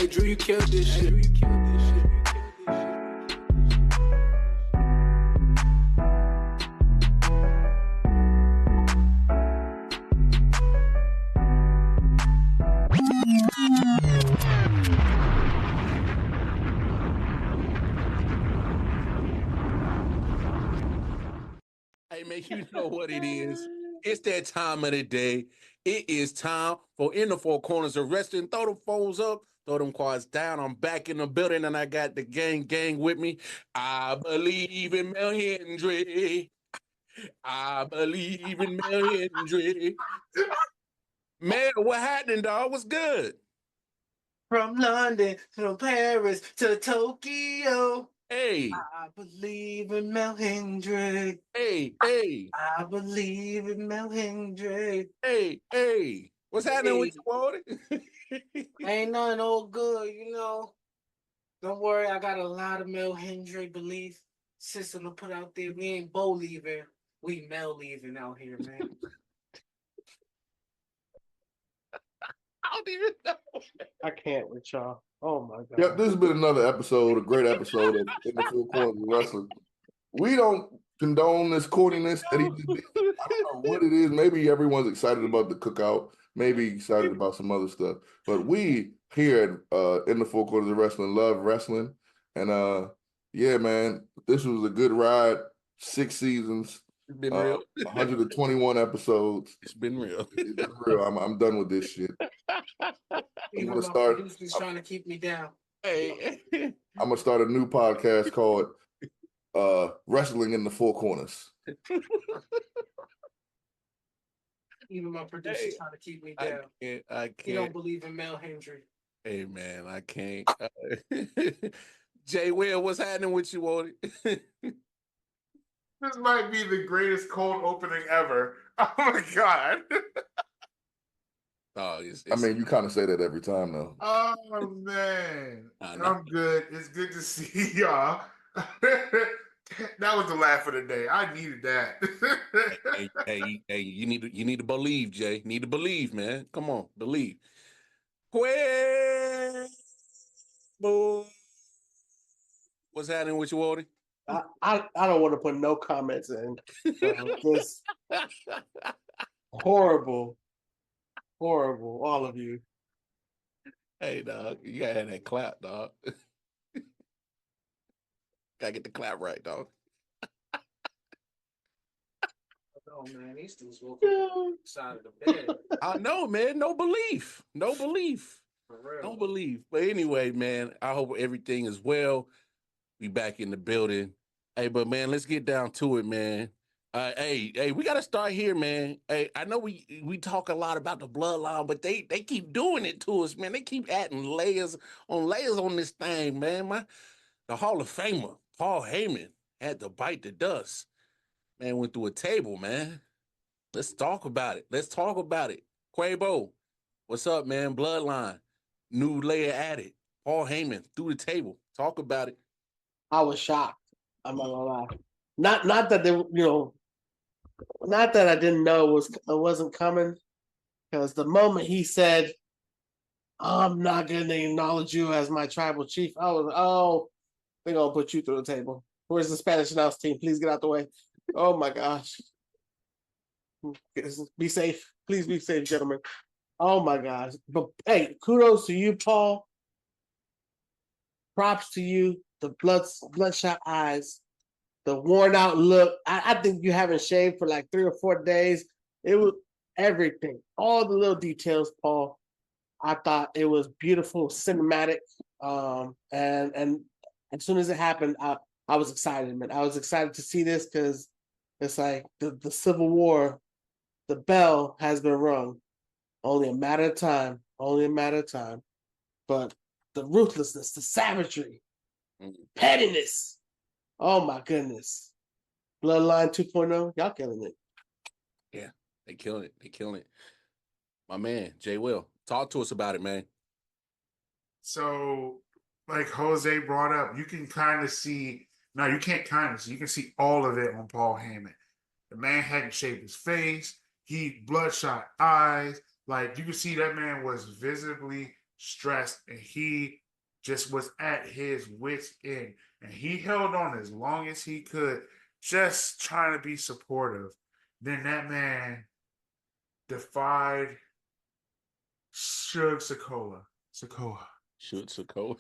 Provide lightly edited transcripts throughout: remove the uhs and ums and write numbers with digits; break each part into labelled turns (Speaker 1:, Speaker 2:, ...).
Speaker 1: Hey, Drew, you killed this shit.
Speaker 2: Hey, man, you know what it is. It's that time of the day. It is time for In the Four Corners of Wrestling. Throw the phones up, throw them quads down. I'm back in the building, and I got the gang with me. I believe in Mel Hendry. I believe in Mel Hendry. Man, what happening, dog? What's good?
Speaker 3: From London to Paris to Tokyo.
Speaker 2: Hey.
Speaker 3: I believe in Mel Hendry.
Speaker 2: Hey.
Speaker 3: I believe in Mel Hendry.
Speaker 2: Hey. What's happening with you, Walter?
Speaker 3: Ain't nothing all good, you know. Don't worry, I got a lot of Mel Hendry belief system to put out there. We ain't Bo leaving, we Mel leaving out here, man.
Speaker 2: I don't even know.
Speaker 3: I can't with y'all. Oh my God.
Speaker 4: Yep, this has been another episode, a great episode of In the Four Corners of Wrestling. We don't condone this corniness that he did. I don't know what it is. Maybe everyone's excited about the cookout, maybe excited about some other stuff. But we here at In the Four Corners of Wrestling love wrestling. And yeah, man, this was a good ride. 6 seasons.
Speaker 2: It's been real.
Speaker 4: 121 episodes.
Speaker 2: It's been real.
Speaker 4: It's been real. I'm done with this shit.
Speaker 3: Even my producer's trying to keep me down.
Speaker 2: Hey.
Speaker 4: I'm gonna start a new podcast called Wrestling in the Four Corners.
Speaker 3: Even my producer's trying to keep me down.
Speaker 2: I can't.
Speaker 3: He don't believe in Mel Hendry.
Speaker 2: Hey man, I can't. Jay Will, what's happening with you, Wally?
Speaker 5: This might be the greatest cold opening ever. Oh my God.
Speaker 2: Oh,
Speaker 4: I mean, you kind of say that every time, though.
Speaker 5: Oh man, I'm good. It's good to see y'all. That was the laugh of the day. I needed that.
Speaker 2: hey, you need to believe, Jay. You need to believe, man. Come on, believe. Quabo. What's happening with you, Wally?
Speaker 3: I don't want to put no comments in. Just horrible, all of you.
Speaker 2: Hey, dog, you gotta have that clap, dog. Gotta get the clap right, dog.
Speaker 3: Oh man, these dudes woke up on the side of the bed.
Speaker 2: I know, man. No belief.
Speaker 3: For real.
Speaker 2: No belief. But anyway, man, I hope everything is well. We back in the building. Hey, but man, let's get down to it, man. Hey, we gotta start here, man. Hey, I know we talk a lot about the bloodline, but they keep doing it to us, man. They keep adding layers on this thing, man. The Hall of Famer, Paul Heyman, had to bite the dust. Man, went through a table, man. Let's talk about it. Quabo, what's up, man? Bloodline, new layer added. Paul Heyman through the table. Talk about it.
Speaker 3: I was shocked. I'm not gonna lie. Not that they, not that I didn't know it wasn't coming. Because the moment he said, "I'm not gonna acknowledge you as my tribal chief," I was, oh, they're gonna put you through the table. Where's the Spanish announce team? Please get out the way. Oh my gosh. Be safe. Please be safe, gentlemen. Oh my gosh. But hey, kudos to you, Paul. Props to you. The bloodshot eyes, the worn out look. I think you haven't shaved for like 3 or 4 days. It was everything. All the little details, Paul. I thought it was beautiful, cinematic. And as soon as it happened, I was excited, man. I was excited to see this because it's like the Civil War, the bell has been rung. Only a matter of time. But the ruthlessness, the savagery, pettiness. Oh my goodness. Bloodline 2.0, y'all killing it.
Speaker 2: Yeah, they killing it. My man, Jay Will, talk to us about it, man.
Speaker 5: So, like Jose brought up, you can kind of see. No, you can't kind of see. You can see all of it on Paul Heyman. The man hadn't shaved his face. He bloodshot eyes. Like you can see that man was visibly stressed, and he just was at his wit's end. And he held on as long as he could, just trying to be supportive. Then that man defied Suge Sokoa.
Speaker 2: Should Sokoa.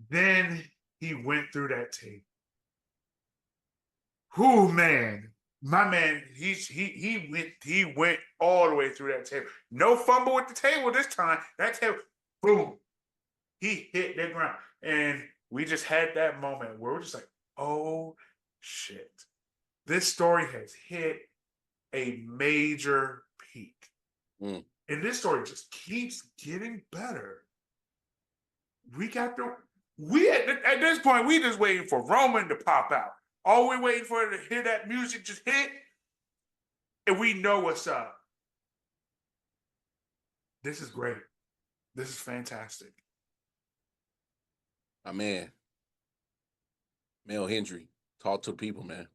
Speaker 5: Then he went through that tape. Whoo, man. My man, he went all the way through that table. No fumble with the table this time. That table, boom. He hit the ground. And we just had that moment where we're just like, oh shit. This story has hit a major peak. And this story just keeps getting better. At this point, we just waiting for Roman to pop out. All we're waiting for to hear that music just hit, and we know what's up. This is great. This is fantastic.
Speaker 2: My man, Mel Hendry, talk to the people, man.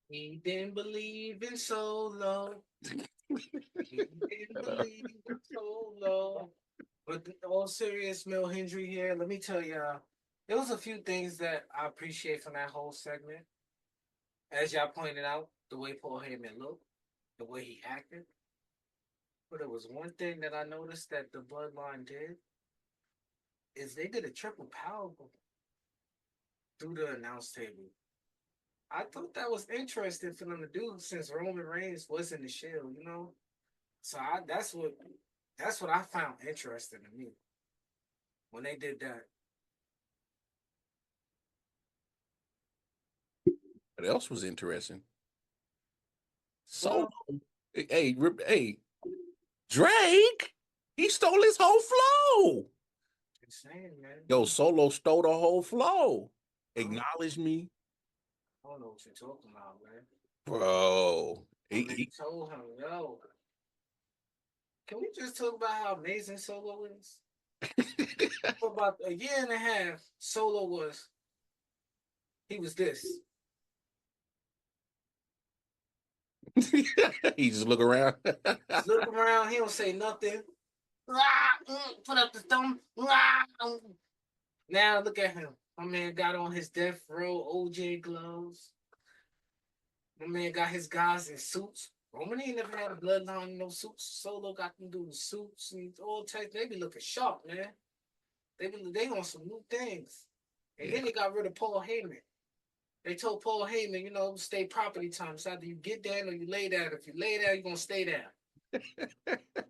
Speaker 1: He didn't believe in Solo. He didn't believe in Solo. But in all serious, Mel Hendry here. Let me tell y'all, there was a few things that I appreciate from that whole segment. As y'all pointed out, the way Paul Heyman looked, the way he acted. But there was one thing that I noticed that the Bloodline did, is they did a triple powerbomb through the announce table. I thought that was interesting for them to do since Roman Reigns was in the Shield, you know? So that's what I found interesting to me when they did that.
Speaker 2: What else was interesting? So, hey, Drake, he stole his whole flow.
Speaker 1: Insane, man.
Speaker 2: Yo, Solo stole the whole flow. Acknowledge me.
Speaker 1: I don't know what you're talking about, man.
Speaker 2: Bro.
Speaker 1: He told him, yo, can we just talk about how amazing Solo is? For about a year and a half, Solo was this.
Speaker 2: He just look around.
Speaker 1: Just look around, he don't say nothing. Put up the thumb. Now look at him. My man got on his Death Row OJ gloves. My man got his guys in suits. Roman ain't never had a bloodline in no suits. Solo got them doing suits and all types. They be looking sharp, man. They on some new things. And then they got rid of Paul Heyman. They told Paul Heyman, you know, stay property time. It's either you get down or you lay down. If you lay down, you're going to stay down.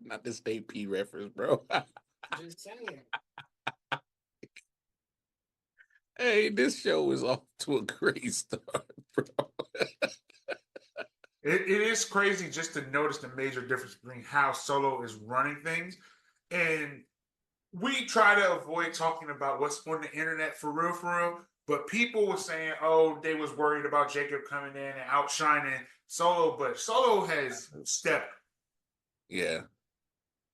Speaker 2: Not the State P reference, bro.
Speaker 1: Just saying.
Speaker 2: Hey, this show is off to a great start, bro.
Speaker 5: It is crazy just to notice the major difference between how Solo is running things. And we try to avoid talking about what's on the internet for real. But people were saying, oh, they was worried about Jacob coming in and outshining Solo. But Solo has stepped.
Speaker 2: Yeah.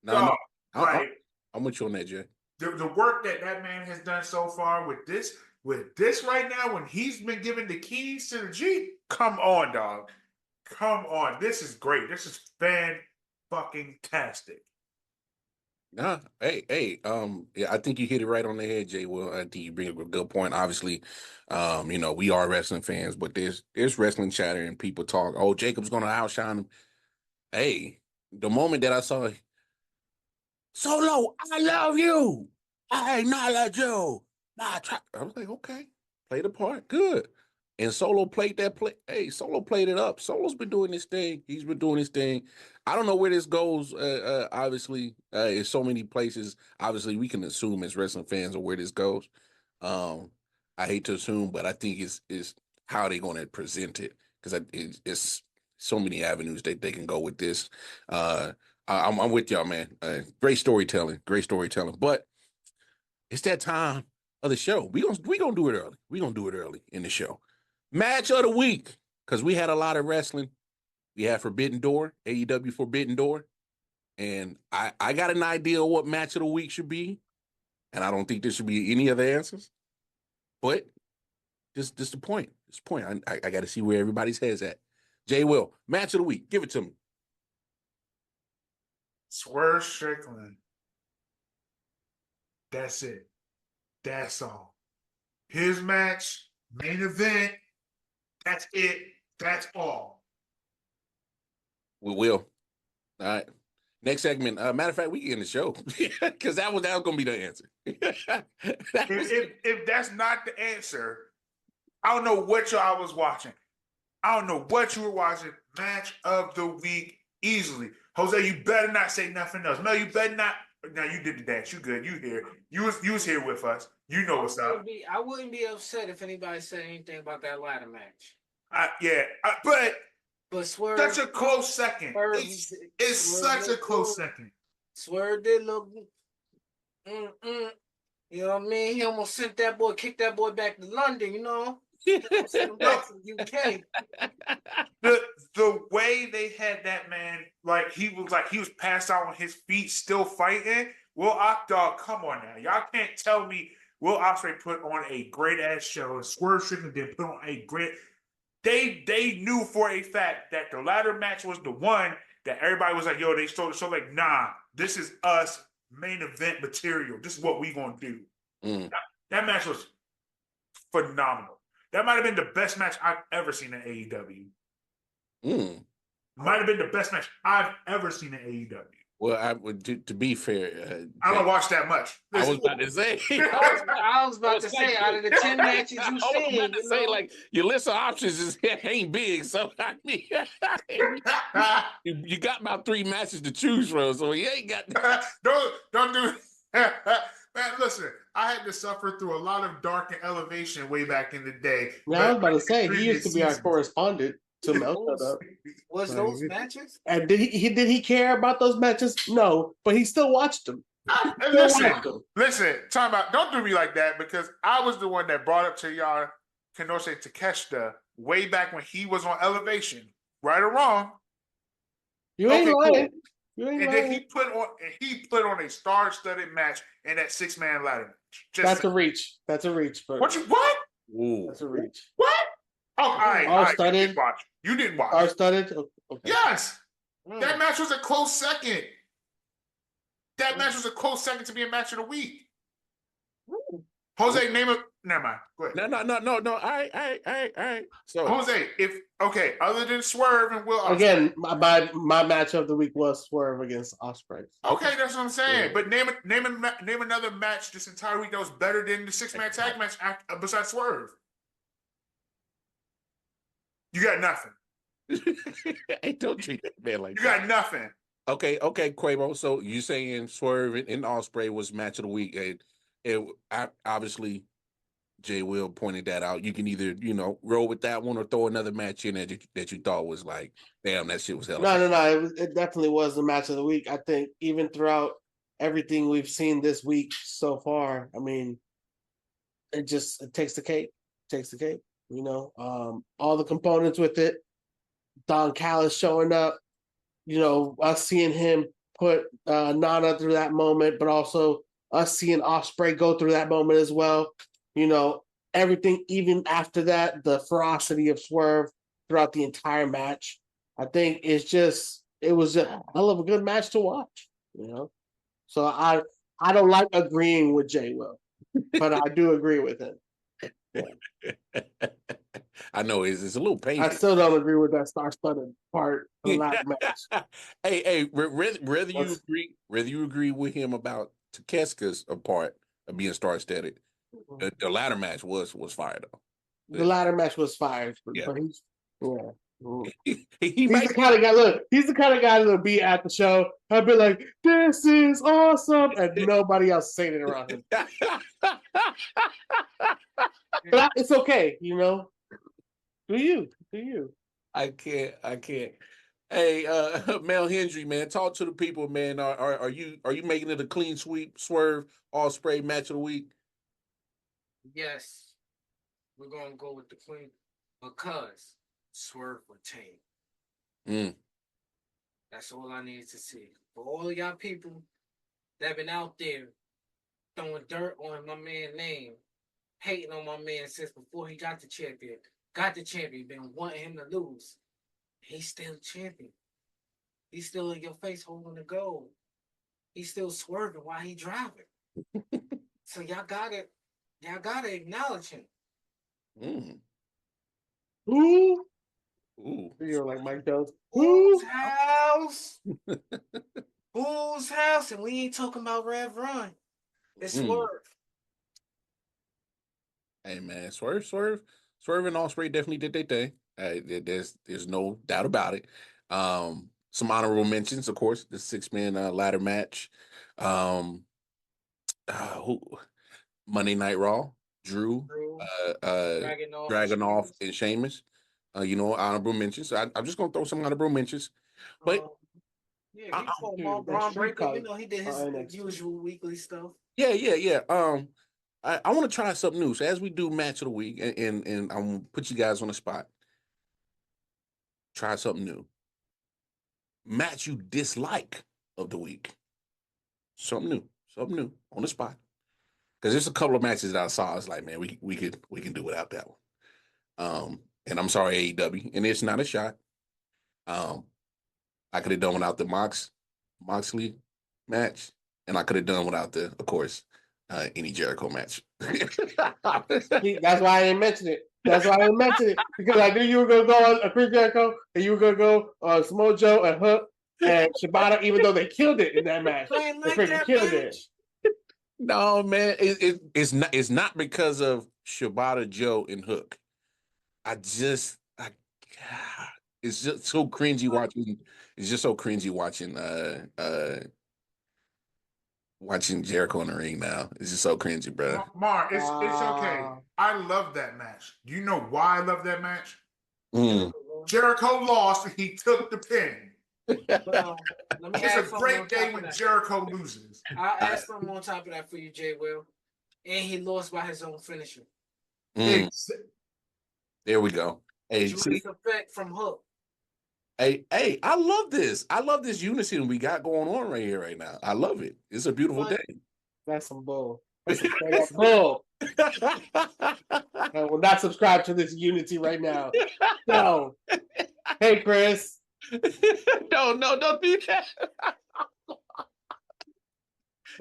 Speaker 5: No,
Speaker 2: I'm with you on that, Jay.
Speaker 5: The work that man has done so far with this right now, when he's been given the keys to the Jeep, come on, dog. Come on. This is great. This is fan-fucking-tastic.
Speaker 2: Nah, yeah, I think you hit it right on the head, Jay. Well, I think you bring up a good point. Obviously, you know, we are wrestling fans, but there's wrestling chatter and people talk, oh, Jacob's gonna outshine him. Hey, the moment that I saw Solo, I love you. I acknowledge you. I was like, okay, play the part, good. And Solo played that play. Hey, Solo played it up. Solo's been doing this thing. He's been doing his thing. I don't know where this goes. Obviously, in so many places. Obviously, we can assume as wrestling fans of where this goes. I hate to assume, but I think it's how they're going to present it, because it's so many avenues that they can go with this. I'm with y'all, man. Great storytelling. But it's that time of the show. We gonna do it early. We gonna do it early in the show. Match of the week, because we had a lot of wrestling. We had Forbidden Door, AEW Forbidden Door, and I got an idea of what match of the week should be, and I don't think there should be any other answers. But just the point. I got to see where everybody's head's at. Jay Will, match of the week. Give it to me.
Speaker 5: Swerve Strickland. That's it. That's all. His match, main event. That's it. That's all.
Speaker 2: We will. All right. Next segment. Matter of fact, we end the show because that was gonna be the answer.
Speaker 5: If that's not the answer, I don't know what y'all was watching. I don't know what you were watching. Match of the week easily. Jose, you better not say nothing else. Mel, you better not. Now you did the dance. You good. You here. You was here with us. You know what's up.
Speaker 1: I wouldn't be upset if anybody said anything about that ladder match.
Speaker 5: But
Speaker 1: Swerve,
Speaker 5: such a close second.
Speaker 1: Swerve,
Speaker 5: It's
Speaker 1: Swerve
Speaker 5: such a close second.
Speaker 1: Swerve did look. You know what I mean? He almost sent that boy, kicked that boy back to London. You know, sent him back to the UK.
Speaker 5: The way they had that man, he was passed out on his feet, still fighting. Will Dog, come on now, y'all can't tell me Will Ospreay put on a great ass show and Swerve Strickland did put on a great. They knew for a fact that the ladder match was the one that everybody was like, yo, they stole the show. Like, nah, this is us main event material. This is what we gonna do. That match was phenomenal. That might have been the best match I've ever seen in AEW. Might have been the best match I've ever seen in AEW.
Speaker 2: Well, to be fair,
Speaker 5: I don't watch that much.
Speaker 2: Listen, I was about to say.
Speaker 1: I was about to say, out of the 10 matches you've seen,
Speaker 2: I was about to say, like, your list of options ain't big. So, I mean, you got about 3 matches to choose from. So, you ain't got.
Speaker 5: Don't do Man, listen, I had to suffer through a lot of dark and elevation way back in the day.
Speaker 3: Yeah, I was about to say, he used to be our correspondent. To Mel shut up.
Speaker 1: Was those matches?
Speaker 3: And did he care about those matches? No, but he still watched them.
Speaker 5: Listen, time about. Don't do me like that because I was the one that brought up to y'all Kenosha Takeshita way back when he was on Elevation, right or wrong.
Speaker 3: You ain't lying.
Speaker 5: Cool. Then he put on a star-studded match in that 6-man ladder match.
Speaker 3: That's a reach. That's a reach. But
Speaker 5: what?
Speaker 2: Ooh.
Speaker 3: That's a reach.
Speaker 5: What? Oh, all right.
Speaker 3: Studded.
Speaker 5: You didn't watch.
Speaker 3: Are studded. Okay.
Speaker 5: Yes. That match was a close second. That match was a close second to be a match of the week. Jose, name it. Never mind. Go ahead.
Speaker 2: No. All right. So
Speaker 5: Jose, other than Swerve and Will Ospreay.
Speaker 3: Again, my match of the week was Swerve against Ospreay.
Speaker 5: Okay, that's what I'm saying. Yeah. But name another match this entire week that was better than the 6-man tag match besides Swerve. You got nothing.
Speaker 2: Hey, don't treat that man like
Speaker 5: that. You got nothing.
Speaker 2: Okay, Quavo. So you saying Swerve and Ospreay was match of the week, and obviously Jay Will pointed that out. You can either roll with that one or throw another match in that you thought was like, damn, that shit was hell.
Speaker 3: No. It definitely was the match of the week. I think even throughout everything we've seen this week so far, I mean, it takes the cake. Takes the cake. All the components with it. Don Callis showing up, us seeing him put Nana through that moment, but also us seeing Ospreay go through that moment as well. Everything, even after that, the ferocity of Swerve throughout the entire match. I think it was a hell of a good match to watch, So I don't like agreeing with Jay Will, but I do agree with him. Yeah.
Speaker 2: I know it's a little painful.
Speaker 3: I still don't agree with that star-studded part of the last match.
Speaker 2: Hey, whether you agree with him about Takeshita's part of being star-studded, the ladder match was fire though.
Speaker 3: The ladder match was fire,
Speaker 2: yeah.
Speaker 3: But he's the kind of guy. Look, he's the kind of guy that'll be at the show. I'll be like, "This is awesome," and nobody else saying it around him. But it's okay, Do you?
Speaker 2: I can't. Hey, Mel Hendry, man, talk to the people, man. Are you making it a clean sweep, Swerve, Ospreay match of the week?
Speaker 1: Yes, we're gonna go with the clean because Swerve retained. That's all I needed to see. For all of y'all people that been out there throwing dirt on my man's name, hating on my man since before he got the champion. Been wanting him to lose. He's still champion. He's still in your face holding the gold. he's still swerving while he driving. So y'all gotta acknowledge him.
Speaker 2: Mm.
Speaker 3: Who?
Speaker 2: Ooh.
Speaker 3: You're like Mike Jones.
Speaker 1: Whose
Speaker 3: Who?
Speaker 1: house? Whose house? And we ain't talking about Rev Run. It's Swerve.
Speaker 2: Hey man, Swerve and Osprey definitely did their thing. There's no doubt about it. Some honorable mentions, of course, the 6-man ladder match. Who Monday Night Raw, Drew,
Speaker 1: Drew,
Speaker 2: Dragunov, and Sheamus. Honorable mentions. I'm just gonna throw some honorable mentions. But
Speaker 1: yeah,
Speaker 2: I-
Speaker 1: he fought
Speaker 3: dude, that
Speaker 1: Braun
Speaker 3: street
Speaker 1: Breaker.
Speaker 3: fight
Speaker 1: He did his
Speaker 3: on NXT.
Speaker 1: usual weekly stuff.
Speaker 2: yeah. I want to try something new. So as we do match of the week, and I'm gonna put you guys on the spot. Try something new. Match you dislike of the week. Something new on the spot. Because there's a couple of matches that I saw. It's like, man, we can do without that one. And I'm sorry, AEW, and it's not a shot. I could have done without the Moxley match, and I could have done without of course, any Jericho match.
Speaker 3: See, that's why I didn't mention it. That's why I didn't mention it. Because I knew you were going to go on Chris Jericho, and you were going to go on Samoa Joe and Hook and Shibata, even though they killed it in that match.
Speaker 1: I ain't
Speaker 3: They
Speaker 1: like
Speaker 3: freaking
Speaker 1: that
Speaker 3: killed
Speaker 1: match.
Speaker 3: it.
Speaker 2: No, man, it's not because of Shibata, Joe, and Hook. It's just so cringy watching. It's just so cringy watching Jericho in the ring now. It's just so cringy, bro.
Speaker 5: Mar, it's okay. I love that match. Do you know why I love that match?
Speaker 2: Mm.
Speaker 5: Jericho lost and he took the pin.
Speaker 1: Let me
Speaker 5: It's a
Speaker 1: add something on
Speaker 5: great
Speaker 1: top
Speaker 5: day
Speaker 1: of
Speaker 5: when
Speaker 1: that.
Speaker 5: Jericho loses.
Speaker 1: I'll add something on top of that for you, Jay Will. And he lost by his own finisher.
Speaker 2: There we go. Hey,
Speaker 1: Judas effect from Hook.
Speaker 2: hey, I love this. I love this unity we got going on right here, right now. I love it. It's a beautiful day.
Speaker 3: That's some bull. That's some straight up bull. I will not subscribe to this unity right now. No. Hey, Chris.
Speaker 2: No, don't do that.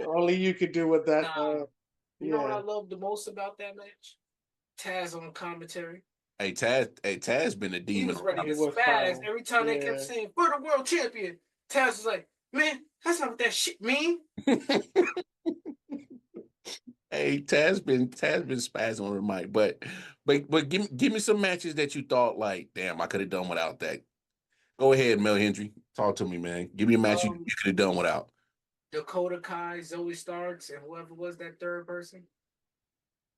Speaker 3: Only you could do with that.
Speaker 1: You know what I love the most about that match? Taz on commentary.
Speaker 2: Hey, Taz been a
Speaker 1: He
Speaker 2: demon.
Speaker 1: was ready to
Speaker 3: was
Speaker 1: spaz
Speaker 3: fine.
Speaker 1: every time they kept saying, "For the world champion." Taz was like, "Man, that's not what that shit mean."
Speaker 2: Hey, Taz been spazzing on the mic, but give me some matches that you thought like, damn, I could have done without that. Go ahead, Mel Hendry. Talk to me, man. Give me a match you could have done without.
Speaker 1: Dakota Kai, Zoe Starks, and whoever was that third person.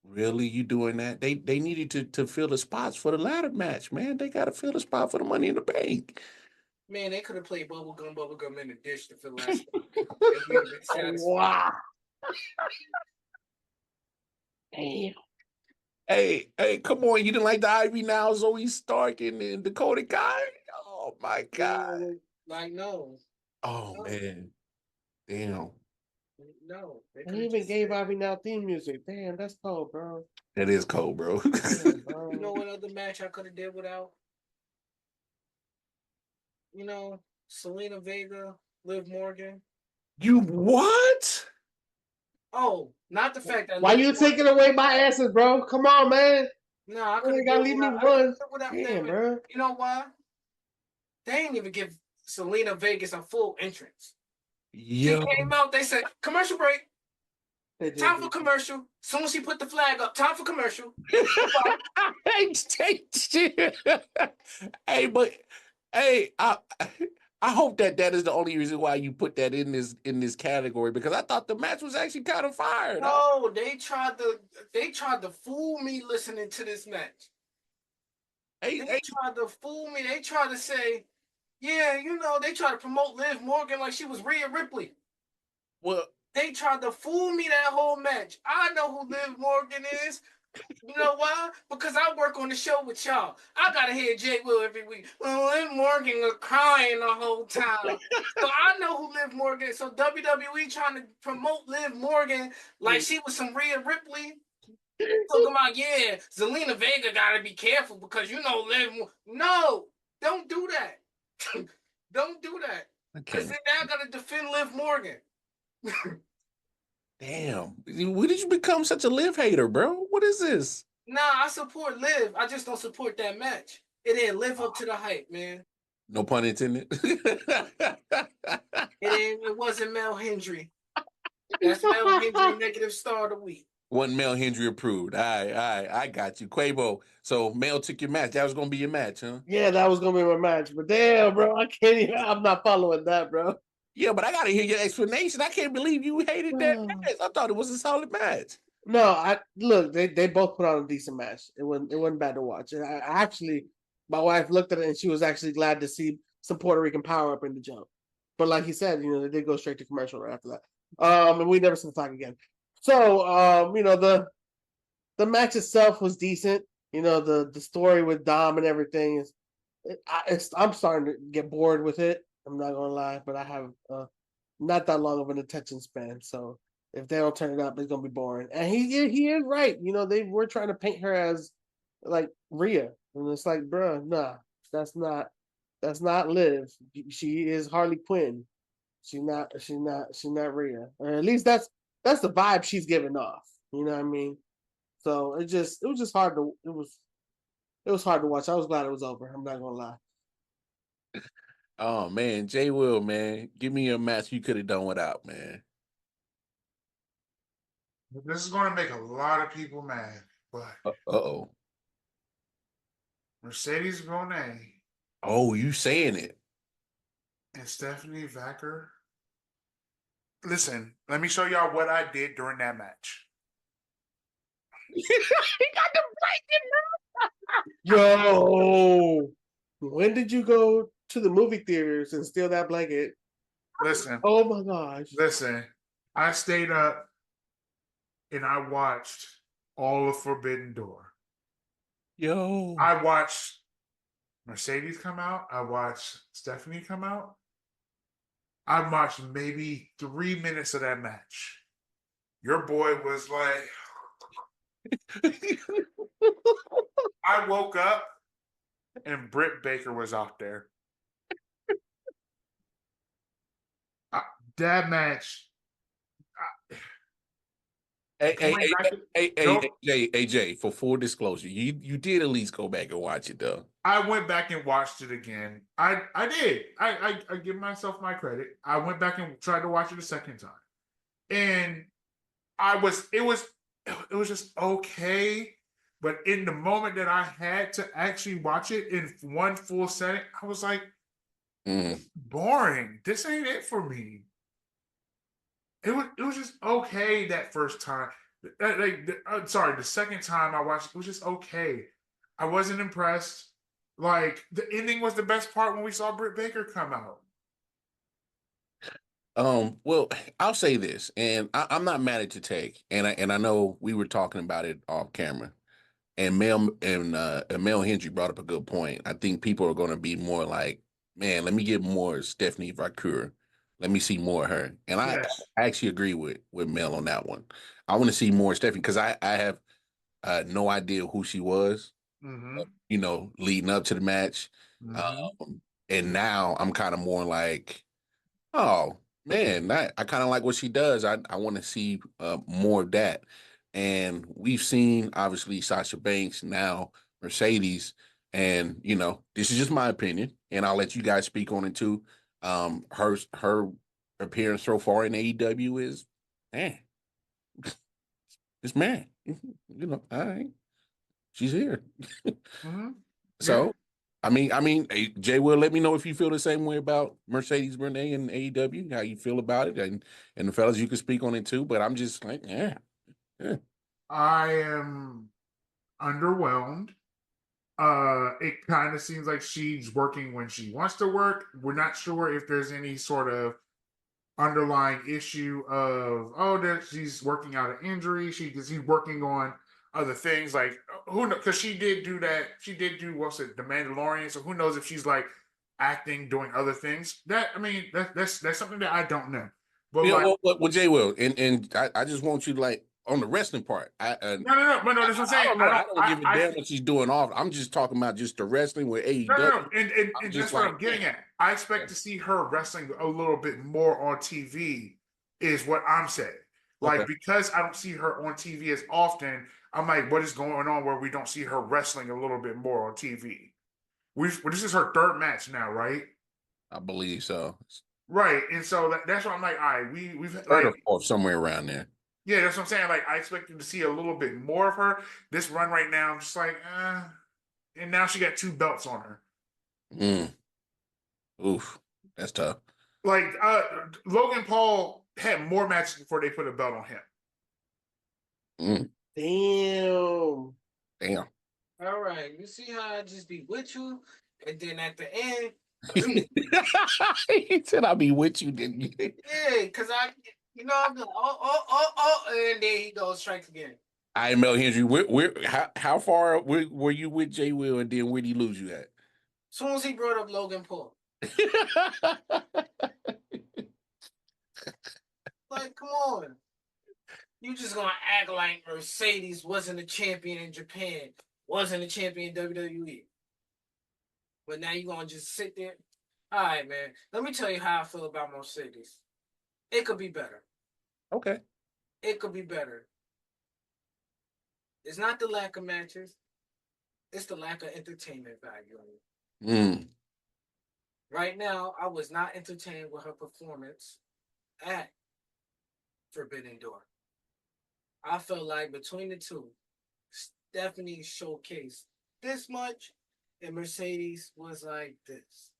Speaker 2: Really, you doing that? They needed to fill the spots for the ladder match, man. They got to fill the spot for the Money in the Bank.
Speaker 1: Man, they could have played bubblegum in the dish to fill that spot. And we'd have been satisfied.
Speaker 3: Wow. Damn.
Speaker 2: Hey, come on. You didn't like the Ivy now, Zoe Stark and Dakota Kai? Oh, my God.
Speaker 1: Like, no.
Speaker 2: Oh,
Speaker 1: No.
Speaker 2: man. Damn.
Speaker 1: No.
Speaker 3: They even gave Ivy Now theme music. Damn, that's cold, bro.
Speaker 2: That is cold, bro.
Speaker 3: Damn, bro.
Speaker 1: You know what other match I could have did without? You know, Selena Vega, Liv Morgan.
Speaker 2: You what?
Speaker 1: Oh, not the fact that.
Speaker 3: Why you taking away my answers, bro? Come on, man.
Speaker 1: No, I
Speaker 3: You
Speaker 1: could
Speaker 3: only gotta leave me one. Damn, bro.
Speaker 1: You know why? They ain't even give Selena Vegas a full entrance.
Speaker 2: Yo.
Speaker 1: She came out, they said, commercial break. Time for commercial. Soon as she put the flag up, time for commercial.
Speaker 2: Hey, but hey, I hope that is the only reason why you put that in this category, because I thought the match was actually kind of fire.
Speaker 1: No, they tried to fool me listening to this match. They tried to fool me. They tried to say, yeah, you know, they tried to promote Liv Morgan like she was Rhea Ripley.
Speaker 2: Well,
Speaker 1: they tried to fool me that whole match. I know who Liv Morgan is. You know why? Because I work on the show with y'all. I gotta hear Jay Will every week. Well, Liv Morgan was crying the whole time. So I know who Liv Morgan is. So WWE trying to promote Liv Morgan like she was some Rhea Ripley. Talking about, yeah, Zelina Vega gotta be careful because you know Liv. No, don't do that. Don't do that. Because then now I gotta defend Liv Morgan.
Speaker 2: Damn. When did you become such a Liv hater, bro? What is this?
Speaker 1: Nah, I support Liv. I just don't support that match. It didn't live up to the hype, man.
Speaker 2: No pun intended.
Speaker 1: It wasn't Mel Hendry. That's Mel Hendry negative star of the week.
Speaker 2: One Mel Hendry approved. All right, I got you. Quavo. So Mel took your match. That was gonna be your match, huh?
Speaker 3: Yeah, that was gonna be my match. But damn, bro, I can't even. I'm not following that, bro.
Speaker 2: Yeah, but I gotta hear your explanation. I can't believe you hated that match. I thought it was a solid match.
Speaker 3: No, I look. They both put on a decent match. It wasn't bad to watch. And I actually, my wife looked at it and she was actually glad to see some Puerto Rican power up in the jump. But like he said, they did go straight to commercial right after that. And we never saw talk again. So the match itself was decent. The story with Dom and everything I'm starting to get bored with it. I'm not gonna lie, but I have not that long of an attention span. So if they don't turn it up, it's gonna be boring. And he is right. They were trying to paint her as like Rhea, and it's like, bruh, nah, that's not Liv. She is Harley Quinn. She's not Rhea, or at least that's the vibe she's giving off. You know what I mean? So it was just hard to watch. I was glad it was over. I'm not gonna lie.
Speaker 2: Oh man, Jay Will, man, give me a match you could have done without, man.
Speaker 5: This is going to make a lot of people mad, but
Speaker 2: Uh-oh.
Speaker 5: Mercedes Moné
Speaker 2: Oh, you saying it?
Speaker 5: and Stephanie Vacker. Listen, let me show y'all what I did during that match.
Speaker 3: He got the blanket, Yo, when did you go to the movie theaters and steal that blanket?
Speaker 5: Listen.
Speaker 3: Oh my gosh.
Speaker 5: Listen, I stayed up and I watched all of Forbidden Door.
Speaker 2: Yo.
Speaker 5: I watched Mercedes come out. I watched Stephanie come out. I watched maybe 3 minutes of that match. Your boy was like, I woke up and Britt Baker was out there. That match.
Speaker 2: Jay, for full disclosure, you did at least go back and watch it though.
Speaker 5: I went back and watched it again. I did. I give myself my credit. I went back and tried to watch it a second time. And it was just okay. But in the moment that I had to actually watch it in one full setting, I was like, boring. This ain't it for me. It was just okay that first time. The second time I watched it was just okay. I wasn't impressed. Like, the ending was the best part when we saw Britt Baker come out.
Speaker 2: Well, I'll say this, and I'm not mad at your take, and I know we were talking about it off camera, and Mel Hendry brought up a good point. I think people are going to be more like, man, let me get more Stephanie Vaquer. Let me see more of her. And yes. I actually agree with Mel on that one. I want to see more Stephanie because I have no idea who she was, leading up to the match. And now I'm kind of more like, oh, man, I kind of like what she does. I want to see more of that. And we've seen, obviously, Sasha Banks, now Mercedes. And, this is just my opinion. And I'll let you guys speak on it, too. Her appearance so far in AEW is, it's man. All right, she's here. So, I mean, hey, Jay Will, let me know if you feel the same way about Mercedes Moné and AEW, how you feel about it, and the fellas, you can speak on it too. But I'm just like, yeah.
Speaker 5: I am underwhelmed. It kind of seems like she's working when she wants to work. We're not sure if there's any sort of underlying issue of that she's working out an injury. She's working on other things, like who knows, because she did do that. She did do The Mandalorian. So who knows if she's like acting, doing other things. That's something that I don't know. But
Speaker 2: well, Jay Will, and I just want you to like. On the wrestling part,
Speaker 5: no. That's what I'm saying.
Speaker 2: I don't give a damn what she's doing off. I'm just talking about just the wrestling with AEW.
Speaker 5: No. And that's what I'm getting at. I expect to see her wrestling a little bit more on TV is what I'm saying. Like,
Speaker 2: Okay.
Speaker 5: because I don't see her on TV as often, I'm like, what is going on where we don't see her wrestling a little bit more on TV? This is her third match now, right?
Speaker 2: I believe so.
Speaker 5: Right. And so that's why I'm like, all right, we've
Speaker 2: Third
Speaker 5: like,
Speaker 2: or fourth, somewhere around there.
Speaker 5: yeah, that's what I'm saying. Like, I expected to see a little bit more of her. This run right now, I'm just like, and now she got 2 belts on her.
Speaker 2: Mm. Oof, that's tough.
Speaker 5: Like, Logan Paul had more matches before they put a belt on him.
Speaker 2: Mm.
Speaker 3: Damn.
Speaker 2: Damn.
Speaker 1: All right, you see how I just be with you, and then at the end,
Speaker 2: He said, "I'll be with you." Didn't you?
Speaker 1: yeah, because I'm like, oh, and then he goes strike again.
Speaker 2: I Mel Henry. How far were you with Jay Will, and then where'd he lose you at?
Speaker 1: As soon as he brought up Logan Paul, like, come on, you just gonna act like Mercedes wasn't a champion in Japan, wasn't a champion in WWE, but now you gonna just sit there. All right, man. Let me tell you how I feel about Mercedes. It could be better.
Speaker 2: Okay.
Speaker 1: It could be better. It's not the lack of matches. It's the lack of entertainment value.
Speaker 2: Mm.
Speaker 1: Right now, I was not entertained with her performance at Forbidden Door. I felt like between the two, Stephanie showcased this much, and Mercedes was like this.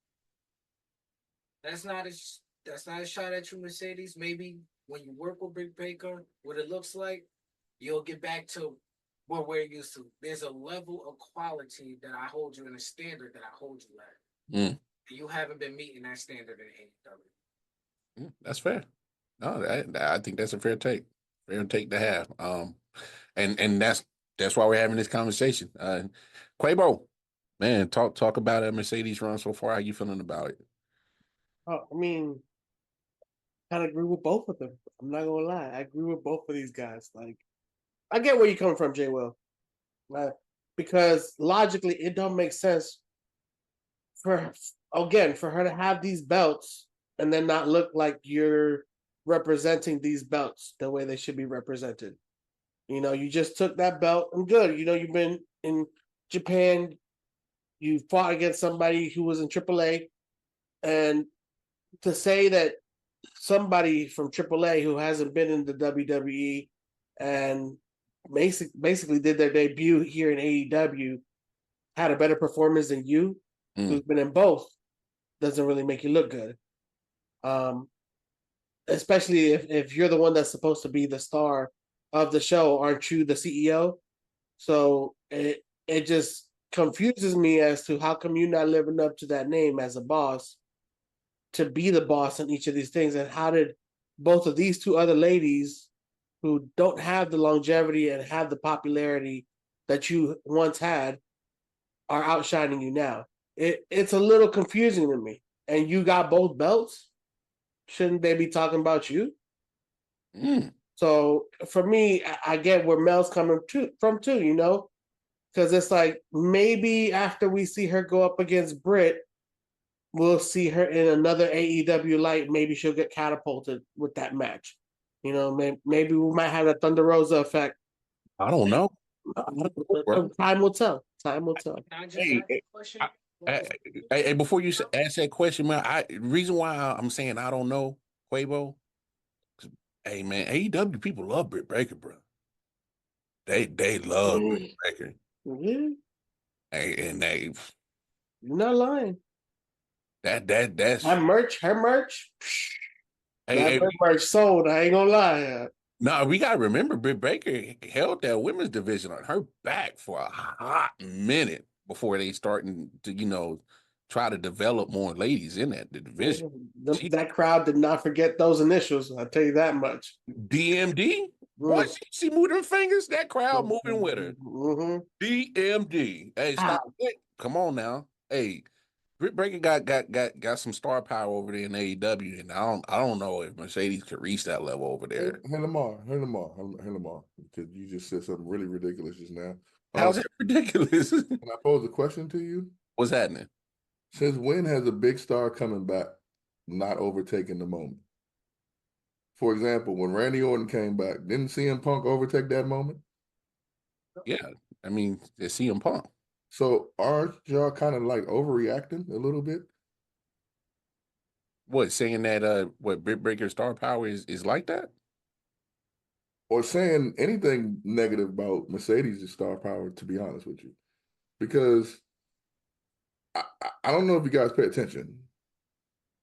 Speaker 1: That's not a shot at you, Mercedes. Maybe when you work with Britt Baker, what it looks like, you'll get back to what we're used to. There's a level of quality that I hold you and a standard that I hold you at.
Speaker 2: Mm.
Speaker 1: And you haven't been meeting that standard in AEW.
Speaker 2: That's fair. No, I think that's a fair take. Fair take to have. And that's why we're having this conversation. Quabo, man, talk about a Mercedes run so far. How you feeling about it?
Speaker 3: I mean, kind of agree with both of them. I'm not gonna lie, I agree with both of these guys. Like, I get where you're coming from, Jay Will, because logically it don't make sense for her to have these belts and then not look like you're representing these belts the way they should be represented. You just took that belt and good. You've been in Japan, you fought against somebody who was in AAA, and to say that somebody from AAA who hasn't been in the WWE and basically did their debut here in AEW had a better performance than you, who's been in both, doesn't really make you look good. Especially if you're the one that's supposed to be the star of the show, aren't you the CEO? So it just confuses me as to how come you're not living up to that name as a boss, to be the boss in each of these things, and how did both of these two other ladies who don't have the longevity and have the popularity that you once had are outshining you now? It's a little confusing to me. And you got both belts. Shouldn't they be talking about you?
Speaker 2: Mm.
Speaker 3: So for me, I get where Mel's coming from too, because it's like maybe after we see her go up against Britt, we'll see her in another AEW light. Maybe she'll get catapulted with that match. Maybe we might have a Thunder Rosa effect.
Speaker 2: I don't know.
Speaker 3: Time will tell. Time will tell.
Speaker 1: Can I just
Speaker 2: Hey,
Speaker 1: ask a question?
Speaker 2: Hey, before you ask that question, man, reason why I'm saying I don't know, Quavo, hey man, AEW people love Britt Baker, bro. They love Britt Baker.
Speaker 3: Yeah,
Speaker 2: And they
Speaker 3: you're not lying.
Speaker 2: that's
Speaker 3: Her merch.
Speaker 2: hey,
Speaker 3: That merch sold. I ain't gonna lie.
Speaker 2: no, we gotta remember Britt Baker held that women's division on her back for a hot minute before they starting to, try to develop more ladies in that division.
Speaker 3: That crowd did not forget those initials. I'll tell you that much.
Speaker 2: DMD? Boy, she moving them fingers, that crowd moving with her.
Speaker 3: Mm-hmm.
Speaker 2: DMD. Hey, stop it. Come on now. Hey, Britt Baker got some star power over there in AEW, and I don't know if Mercedes could reach that level over there.
Speaker 4: Hey, Lamar, because you just said something really ridiculous just now.
Speaker 2: How's that ridiculous?
Speaker 4: Can I pose a question to you?
Speaker 2: What's happening?
Speaker 4: Since when has a big star coming back not overtaken the moment? for example, when Randy Orton came back, didn't CM Punk overtake that moment?
Speaker 2: Yeah, I mean, it's CM Punk.
Speaker 4: So aren't y'all kind of like overreacting a little bit?
Speaker 2: What, saying that what Britt Baker star power is like that?
Speaker 4: Or saying anything negative about Mercedes' star power, to be honest with you. Because I don't know if you guys pay attention,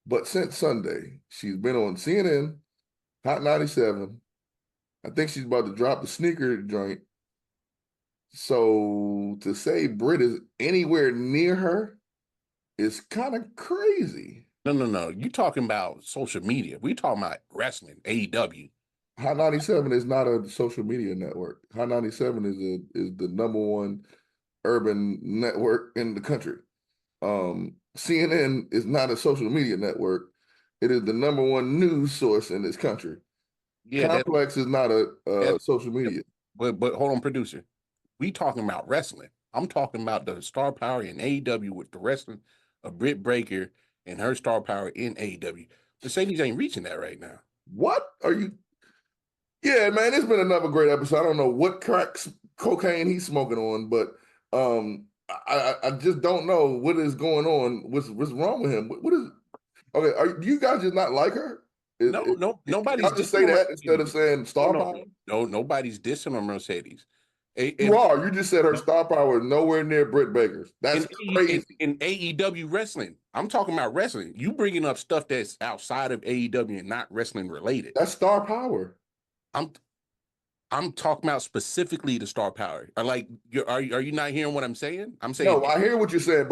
Speaker 4: but since Sunday, she's been on CNN, Hot 97. I think she's about to drop the sneaker joint. So to say Britt is anywhere near her is kind of crazy.
Speaker 2: No. You talking about social media. We talking about wrestling, AEW.
Speaker 4: Hot 97 is not a social media network. Hot 97 is the #1 urban network in the country. CNN is not a social media network. It is the #1 news source in this country.
Speaker 2: Yeah,
Speaker 4: Complex is not a social media.
Speaker 2: But hold on, producer. We talking about wrestling. I'm talking about the star power in AEW with the wrestling of Britt Baker and her star power in AEW. Mercedes ain't reaching that right now.
Speaker 4: What are you? Yeah, man, it's been another great episode. I don't know what cocaine he's smoking on, but I just don't know what is going on. What's wrong with him? What is? Okay, do you guys just not like her?
Speaker 2: Nobody's
Speaker 4: I'll just say that instead of saying star power.
Speaker 2: No, nobody's dissing on Mercedes.
Speaker 4: You are. You just said her star power is nowhere near Britt Baker's. That's crazy.
Speaker 2: In AEW wrestling, I'm talking about wrestling. You bringing up stuff that's outside of AEW and not wrestling related.
Speaker 4: That's star power.
Speaker 2: I'm talking about specifically the star power. Are you not hearing what I'm saying? I'm saying
Speaker 4: no. I hear what you're saying,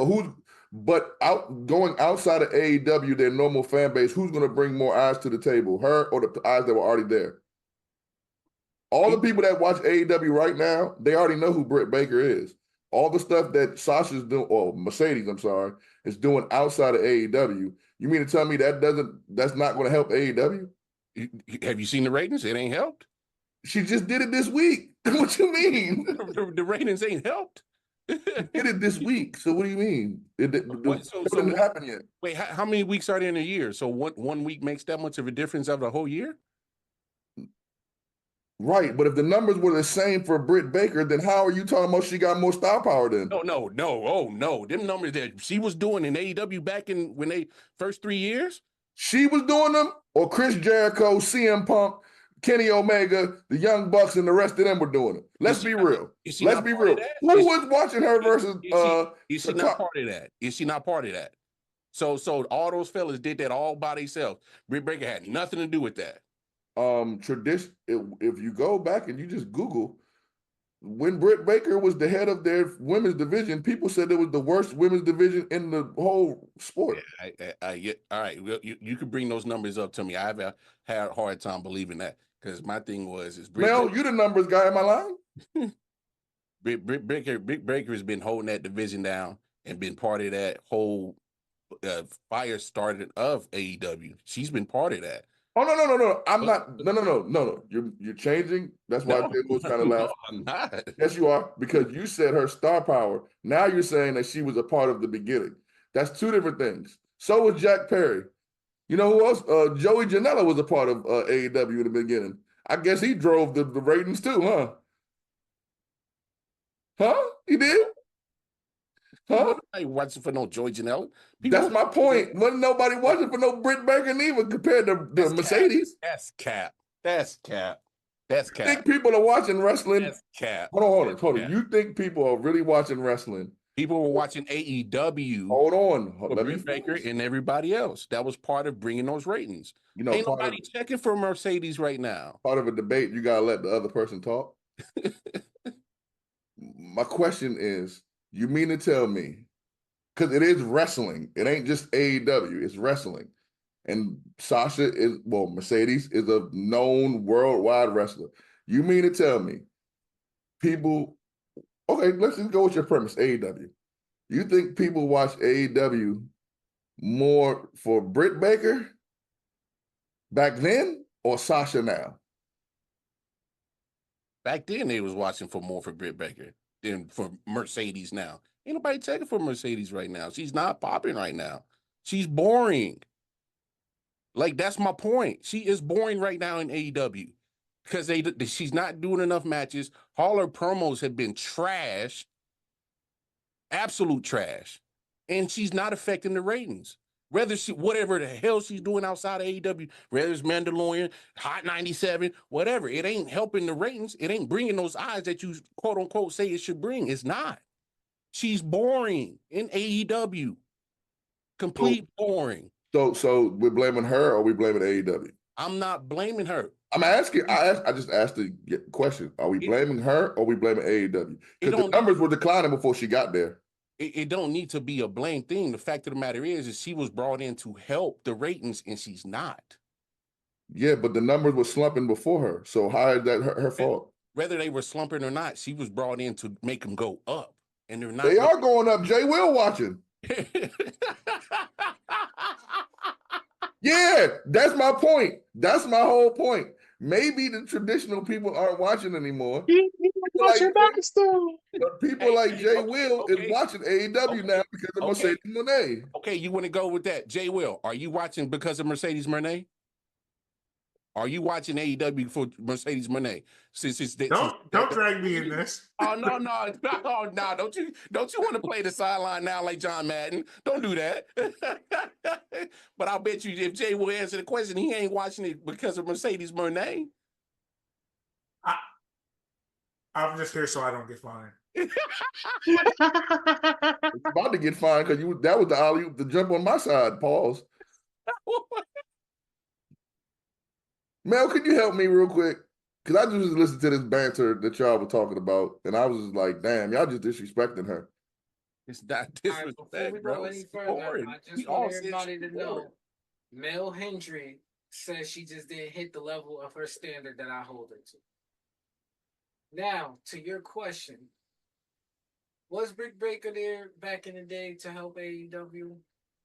Speaker 4: but going outside of AEW, their normal fan base, who's going to bring more eyes to the table, her or the eyes that were already there? All the people that watch AEW right now, they already know who Britt Baker is. All the stuff that Sasha's doing, or Mercedes, I'm sorry, is doing outside of AEW. You mean to tell me that's not going to help AEW?
Speaker 2: Have you seen the ratings? It ain't helped.
Speaker 4: She just did it this week. What you mean?
Speaker 2: The ratings ain't helped.
Speaker 4: Did it this week. So what do you mean? It didn't happen yet.
Speaker 2: Wait, how many weeks are there in a year? So one week makes that much of a difference of the whole year?
Speaker 4: Right, but if the numbers were the same for Britt Baker, then how are you talking about she got more star power then?
Speaker 2: No. Oh, no. Them numbers that she was doing in AEW back in when they first 3 years?
Speaker 4: She was doing them, or Chris Jericho, CM Punk, Kenny Omega, the Young Bucks, and the rest of them were doing it. Let's be real. Let's be real. Who was watching her versus
Speaker 2: Is she not part of that? Is she not part of that? So all those fellas did that all by themselves. Britt Baker had nothing to do with that.
Speaker 4: Tradition. If you go back and you just Google when Britt Baker was the head of their women's division, people said it was the worst women's division in the whole sport.
Speaker 2: Yeah, all right. Well, you could bring those numbers up to me. I've had a hard time believing that because my thing is
Speaker 4: Mel, you the numbers guy. Am I lying?
Speaker 2: Britt Baker has been holding that division down and been part of that whole fire started of AEW. She's been part of that.
Speaker 4: Oh no! I'm not. No. You're changing. That's why people was kind of laughing.
Speaker 2: I'm not.
Speaker 4: Yes, you are, because you said her star power. Now you're saying that she was a part of the beginning. That's two different things. So was Jack Perry. You know who else? Joey Janela was a part of AEW in the beginning. I guess he drove the ratings too, huh? Huh? He did? Huh?
Speaker 2: I ain't watching for no Joey Janela.
Speaker 4: That's my point. Wasn't nobody watching for no Britt Baker neither compared to the Mercedes.
Speaker 2: That's cap. You
Speaker 4: think people are watching wrestling?
Speaker 2: That's cap.
Speaker 4: Hold on. You think people are really watching wrestling?
Speaker 2: People were watching AEW.
Speaker 4: Hold on. Let
Speaker 2: Britt Baker and everybody else. That was part of bringing those ratings. Ain't nobody checking for Mercedes right now.
Speaker 4: Part of a debate, you gotta let the other person talk. My question is, you mean to tell me, because it is wrestling, it ain't just AEW, it's wrestling. And Mercedes is a known worldwide wrestler. You mean to tell me let's just go with your premise, AEW. You think people watch AEW more for Britt Baker back then or Sasha now?
Speaker 2: Back then, they was watching more for Britt Baker than for Mercedes now. Ain't nobody checking for Mercedes right now. She's not popping right now. She's boring. Like, that's my point. She is boring right now in AEW because she's not doing enough matches. All her promos have been trash, absolute trash, and she's not affecting the ratings. Whether whatever the hell she's doing outside of AEW, whether it's Mandalorian, Hot 97, whatever, it ain't helping the ratings. It ain't bringing those eyes that you quote unquote say it should bring. It's not. She's boring in AEW. Complete boring.
Speaker 4: So we're blaming her or we blaming AEW?
Speaker 2: I'm not blaming her.
Speaker 4: I'm asking. I just asked the question: are we blaming her or we blaming AEW? Because the numbers were declining before she got there.
Speaker 2: It don't need to be a blame thing. The fact of the matter is she was brought in to help the ratings, and she's not.
Speaker 4: Yeah, but the numbers were slumping before her. So how is that her fault?
Speaker 2: Whether they were slumping or not, she was brought in to make them go up, and they're not.
Speaker 4: They are going up. Jay Will watching. Yeah, that's my point. That's my whole point. Maybe the traditional people aren't watching anymore. People like Jay Will is watching AEW now because of Mercedes Moné.
Speaker 2: Okay, you want to go with that? Jay Will, are you watching because of Mercedes Moné? Are you watching AEW for Mercedes Moné?
Speaker 5: Don't drag me in this.
Speaker 2: Oh no! Don't you want to play the sideline now like John Madden? Don't do that. But I'll bet you if Jay will answer the question, he ain't watching it because of Mercedes Moné.
Speaker 5: I'm just here so I don't get fined.
Speaker 4: It's about to get fined because that was the alley-oop to jump on my side. Pause. Mel, can you help me real quick? Because I just listened to this banter that y'all were talking about, and I was just like, damn, y'all just disrespecting her.
Speaker 2: It's not disrespect,
Speaker 1: before we
Speaker 2: bro.
Speaker 1: go any further, I just want everybody to know, Mel Hendry says she just didn't hit the level of her standard that I hold her to. Now, to your question, was Britt Baker there back in the day to help AEW?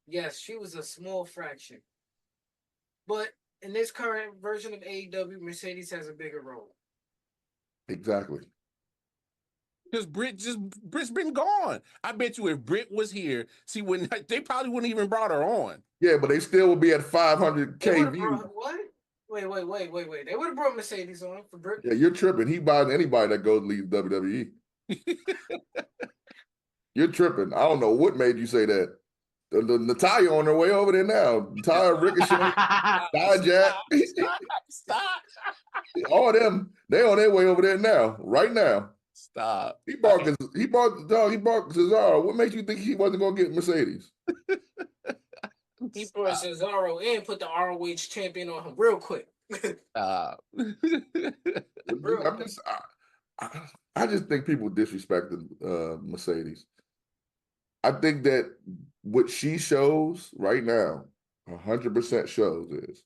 Speaker 1: Yes, she was a small fraction. But in this current version of AEW, Mercedes has a bigger role.
Speaker 4: Exactly.
Speaker 2: Because Britt's been gone. I bet you if Britt was here, they probably wouldn't even brought her on.
Speaker 4: Yeah, but they still would be at 500K views.
Speaker 1: What? Wait. They would have brought Mercedes on for Britt.
Speaker 4: Yeah, you're tripping. He buys anybody that goes leave WWE. You're tripping. I don't know what made you say that. The Natalia on her way over there now. Natalia, Ricochet, Jack.
Speaker 2: Stop.
Speaker 4: All them, they on their way over there now, right now.
Speaker 2: Stop.
Speaker 4: He bought Cesaro. What makes you think he wasn't gonna get Mercedes?
Speaker 1: He brought Cesaro and put the ROH champion on him real quick.
Speaker 4: I just think people disrespecting Mercedes. I think that what she shows right now, 100% shows is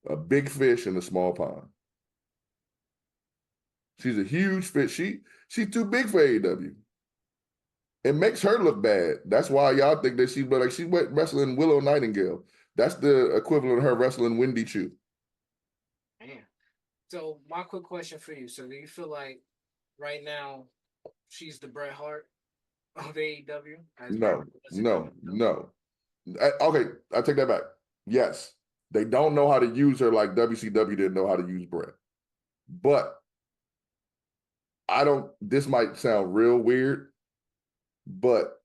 Speaker 4: a big fish in a small pond. She's a huge fish. She's too big for AEW. It makes her look bad. That's why y'all think that she went wrestling Willow Nightingale. That's the equivalent of her wrestling Wendy Chu.
Speaker 1: Man. So my quick question for you. So do you feel right now she's the Bret Hart of AEW?
Speaker 4: No. Okay, I take that back. Yes, they don't know how to use her like WCW didn't know how to use Bret. But this might sound real weird, but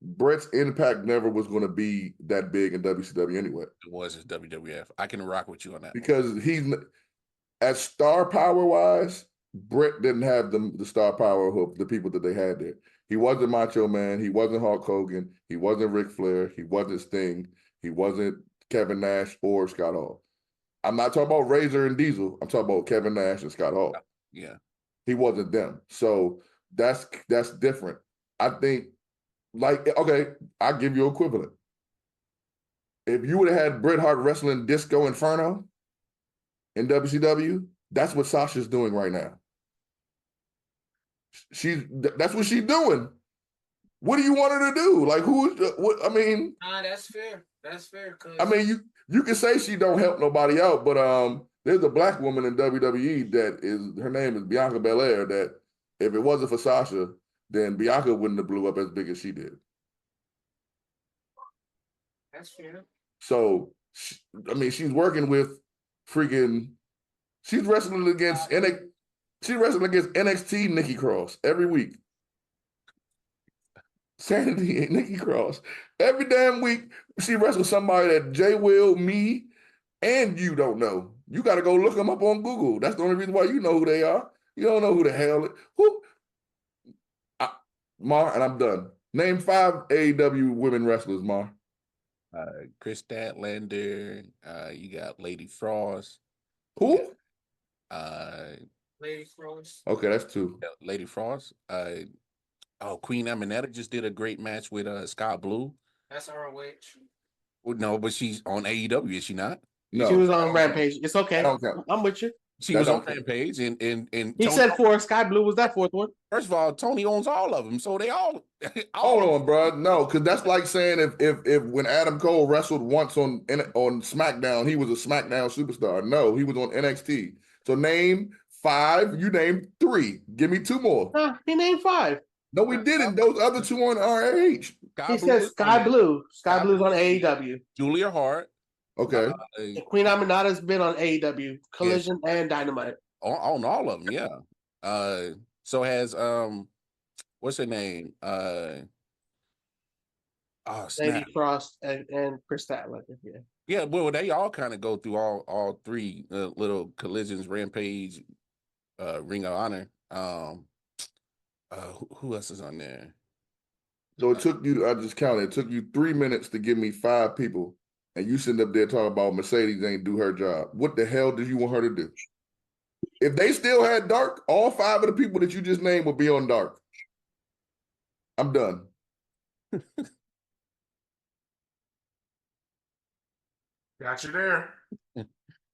Speaker 4: Bret's impact never was going to be that big in WCW anyway.
Speaker 2: It was his WWF. I can rock with you on that.
Speaker 4: Because he's, as star power wise, Bret didn't have the star power of the people that they had there. He wasn't Macho Man. He wasn't Hulk Hogan. He wasn't Ric Flair. He wasn't Sting. He wasn't Kevin Nash or Scott Hall. I'm not talking about Razor and Diesel. I'm talking about Kevin Nash and Scott Hall.
Speaker 2: Yeah.
Speaker 4: He wasn't them. So that's different. I think, okay, I'll give you equivalent. If you would have had Bret Hart wrestling Disco Inferno in WCW, that's what Sasha's doing right now. That's what she's doing. What do you want her to do?
Speaker 1: That's fair. That's fair.
Speaker 4: You can say she don't help nobody out, but there's a black woman in WWE her name is Bianca Belair, that if it wasn't for Sasha, then Bianca wouldn't have blew up as big as she did.
Speaker 1: That's fair.
Speaker 4: So, I mean, she's working with freaking. She's wrestling against She's wrestling against NXT Nikki Cross every week. Sanity and Nikki Cross. Every damn week, she wrestles somebody that Jay Will, me, and you don't know. You got to go look them up on Google. That's the only reason why you know who they are. You don't know who the hell. Who? Mar, and I'm done. Name 5 AEW women wrestlers, Mar.
Speaker 2: Chris Statlander. You got Lady Frost.
Speaker 4: Who?
Speaker 1: Lady Frost.
Speaker 4: Okay, that's 2.
Speaker 2: Lady Frost. Queen Aminetta just did a great match with Scott Blue.
Speaker 1: That's ROH.
Speaker 2: Well, no, but she's on AEW, is she not?
Speaker 4: No,
Speaker 3: She was on Rampage. It's okay.
Speaker 4: I don't count.
Speaker 3: I'm with you.
Speaker 2: She
Speaker 4: That
Speaker 2: was on
Speaker 4: don't count.
Speaker 2: Rampage, and
Speaker 3: He
Speaker 2: Tony,
Speaker 3: said 4. Sky Blue was that 4th one.
Speaker 2: first of all, Tony owns all of them, so they all.
Speaker 4: Hold on, bro. No, because that's like saying if when Adam Cole wrestled once on SmackDown, he was a SmackDown superstar. No, he was on NXT. So name 5. You named 3. Give me 2 more.
Speaker 3: He named 5.
Speaker 4: No, we didn't. Those other 2 on RH.
Speaker 3: He said Sky Blue. Sky Blue's on AEW.
Speaker 2: Julia Hart.
Speaker 4: Okay.
Speaker 3: And Queen Aminata's been on AEW, Collision and Dynamite.
Speaker 2: On all of them, yeah. So has what's her name?
Speaker 3: Lady Frost and Chris Statlander. Yeah.
Speaker 2: Yeah, well, they all kind of go through all 3 little collisions, Rampage, Ring of Honor. Who else is on there?
Speaker 4: So it took you, I just counted, it took you 3 minutes to give me 5 people, and you sitting up there talking about Mercedes ain't do her job. What the hell did you want her to do? If they still had Dark, all 5 of the people that you just named would be on Dark. I'm done.
Speaker 5: Got you there.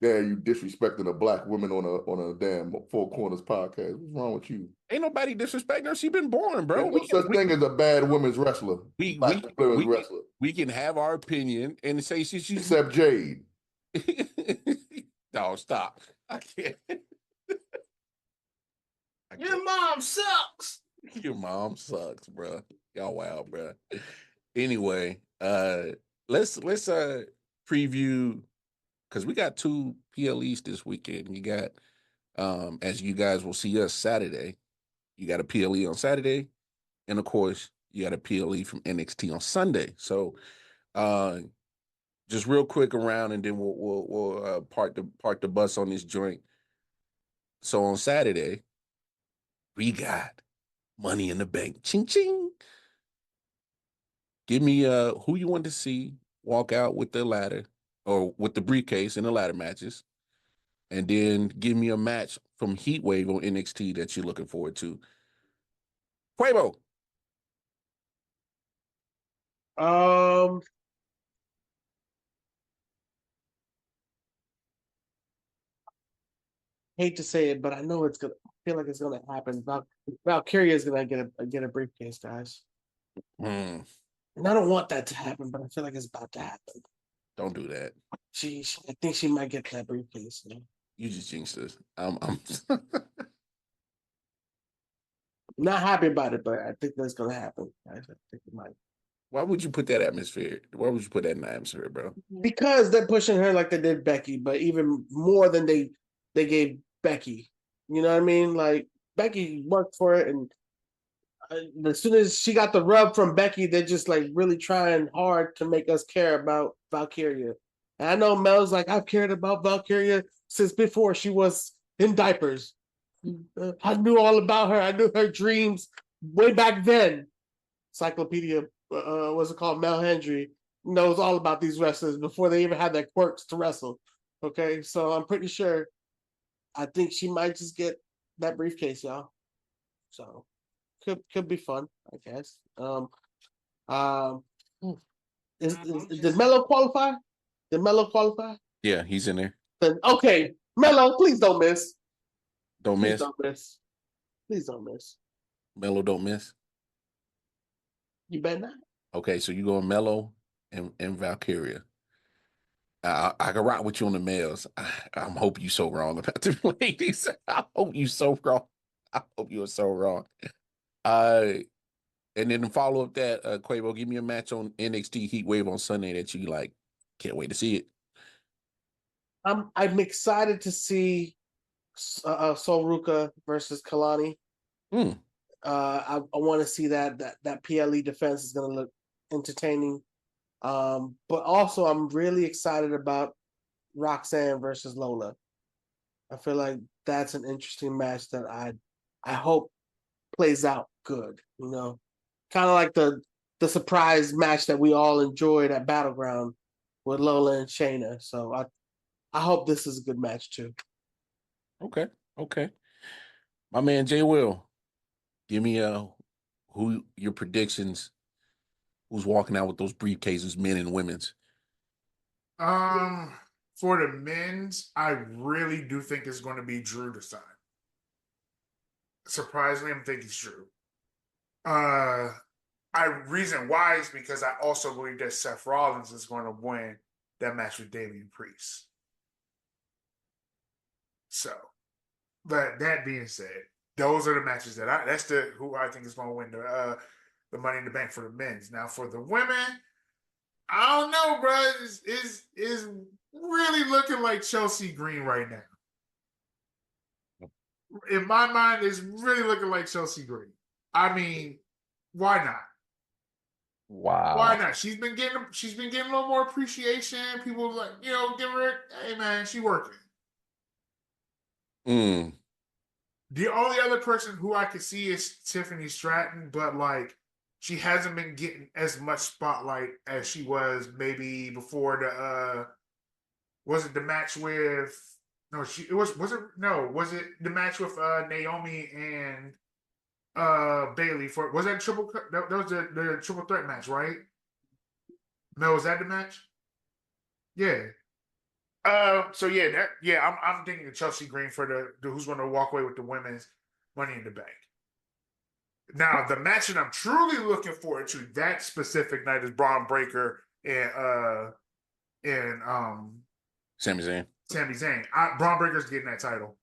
Speaker 4: Yeah, you disrespecting a black woman on a damn Four Corners podcast. What's wrong with you?
Speaker 2: Ain't nobody disrespecting her. She been born, bro.
Speaker 4: There's no such thing as a bad women's wrestler.
Speaker 2: We can have our opinion and say she's
Speaker 4: except Jade.
Speaker 2: No, stop. I can't.
Speaker 1: Your mom sucks.
Speaker 2: Your mom sucks, bro. Y'all wild, bro. Anyway, let's preview, because we got 2 PLEs this weekend. You got, as you guys will see us Saturday, you got a PLE on Saturday, and of course, you got a PLE from NXT on Sunday. So, just real quick around, and then we'll park the bus on this joint. So on Saturday, we got Money in the Bank. Ching ching. Give me who you want to see walk out with the ladder or with the briefcase in the ladder matches, and then give me a match from Heatwave on NXT that you're looking forward to. Quavo.
Speaker 3: Hate to say it, but I know it's gonna. I feel like it's gonna happen. Valkyria is gonna get a briefcase, guys. And I don't want that to happen, but I feel like it's about to happen.
Speaker 2: Don't do that.
Speaker 3: I think she might get that briefcase. You know?
Speaker 2: You just jinxed us. I'm
Speaker 3: not happy about it, but I think that's gonna happen. I think it might.
Speaker 2: Why would you put that atmosphere? Why would you put that in the atmosphere, bro?
Speaker 3: Because they're pushing her like they did Becky, but even more than they gave Becky. You know what I mean? Like Becky worked for it, and as soon as she got the rub from Becky, they're just like really trying hard to make us care about Valkyria. And I know Mel's like, I've cared about Valkyria since before she was in diapers. I knew all about her. I knew her dreams way back then. Encyclopedia, what's it called? Mel Hendry knows all about these wrestlers before they even had their quirks to wrestle. Okay, so I'm pretty sure. I think she might just get that briefcase, y'all. So could be fun, I guess. Did Melo qualify? Did Melo qualify?
Speaker 2: Yeah, he's in there.
Speaker 3: Then okay, Melo, please don't miss.
Speaker 2: Don't
Speaker 3: Please
Speaker 2: miss.
Speaker 3: don't miss. Please don't miss.
Speaker 2: Melo don't miss.
Speaker 3: You better not.
Speaker 2: Okay, so you go Melo and Valkyria. I can rock with you on the males. I'm hope you so wrong about the ladies. I hope you so wrong. I hope you are so wrong. And then to follow up that, Quavo, give me a match on NXT Heatwave on Sunday that you like. Can't wait to see it.
Speaker 3: I'm excited to see Sol Ruka versus Kalani.
Speaker 2: Hmm.
Speaker 3: I want to see that PLE defense is going to look entertaining. But also, I'm really excited about Roxanne versus Lola. I feel like that's an interesting match that I hope plays out good. You know, kind of like the surprise match that we all enjoyed at Battleground with Lola and Shayna. So I hope this is a good match too.
Speaker 2: Okay. My man Jay Will, give me who your predictions. Who's walking out with those briefcases, men and women's?
Speaker 5: For the men's, I really do think it's going to be Drew this time. Surprisingly, I'm thinking it's Drew. Reason why is because I also believe that Seth Rollins is going to win that match with Damian Priest. So, but that being said, those are the matches that's who I think is going to win the Money in the Bank for the men's. Now for the women, I don't know, bro. Is really looking like Chelsea Green right now. In my mind, it's really looking like Chelsea Green. I mean, why not?
Speaker 2: Wow.
Speaker 5: Why not? She's been getting a little more appreciation. People like, give her, hey man, she working. The only other person who I could see is Tiffany Stratton, but like she hasn't been getting as much spotlight as she was maybe before was it the match with was it the match with Naomi and Bailey was that triple that was the triple threat match, right? No, was that the match? Yeah. So yeah, I'm thinking of Chelsea Green for the who's going to walk away with the women's Money in the Bank. Now, the match that I'm truly looking forward to that specific night is Braun Breaker and
Speaker 2: Sami Zayn.
Speaker 5: Braun Breaker's getting that title.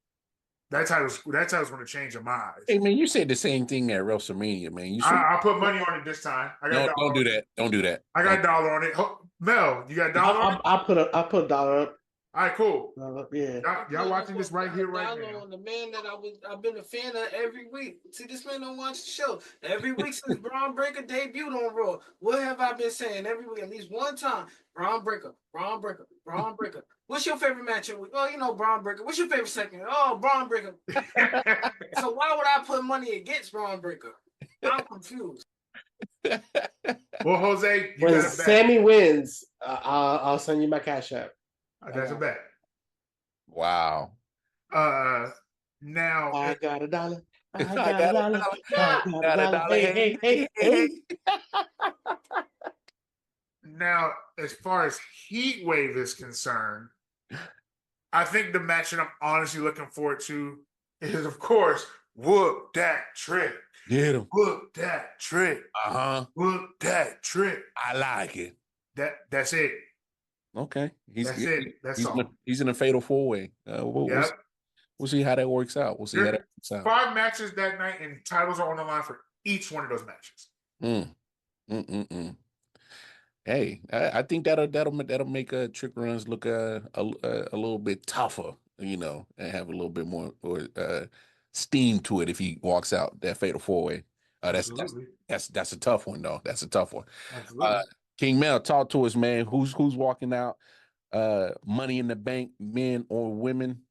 Speaker 5: That title's going to change in my eyes.
Speaker 2: Hey man, you said the same thing at WrestleMania, man.
Speaker 5: I put money on it this time.
Speaker 2: No, don't do that. Don't do that.
Speaker 5: I got a dollar on it. Mel, you got a dollar on it?
Speaker 3: I'll put a dollar up.
Speaker 5: All right, cool.
Speaker 3: Yeah.
Speaker 5: Y'all watching this right here, right now.
Speaker 1: On the man that I've been a fan of every week. See, this man don't watch the show. Every week since Braun Breaker debuted on Raw, what have I been saying every week? At least one time, Braun Breaker. What's your favorite match of the week? Oh, Braun Breaker. What's your favorite segment? Oh, Braun Breaker. So why would I put money against Braun Breaker? I'm confused.
Speaker 5: Well, Jose,
Speaker 3: when Sammy wins, I'll send you my cash app.
Speaker 5: That's a bet.
Speaker 2: Wow.
Speaker 5: Now
Speaker 3: I got a dollar. I
Speaker 2: got
Speaker 3: got a dollar. I got a dollar. Hey.
Speaker 5: Now, as far as Heat Wave is concerned, I think the match that I'm honestly looking forward to is, of course, Whoop That Trick.
Speaker 2: Get him.
Speaker 5: Whoop That Trick. Whoop That Trick.
Speaker 2: I like it.
Speaker 5: That's it.
Speaker 2: Okay.
Speaker 5: That's it. That's all.
Speaker 2: He's in a fatal 4-way. We'll see how that works out.
Speaker 5: 5 matches that night, and titles are on the line for each one of those matches.
Speaker 2: Hey, I think that'll make Trick runs look a little bit tougher, and have a little bit more steam to it if he walks out that fatal 4-way. That's a tough one though. That's a tough one.
Speaker 5: Absolutely.
Speaker 2: King Mel, talk to us, man. Who's walking out? Money in the Bank, men or women,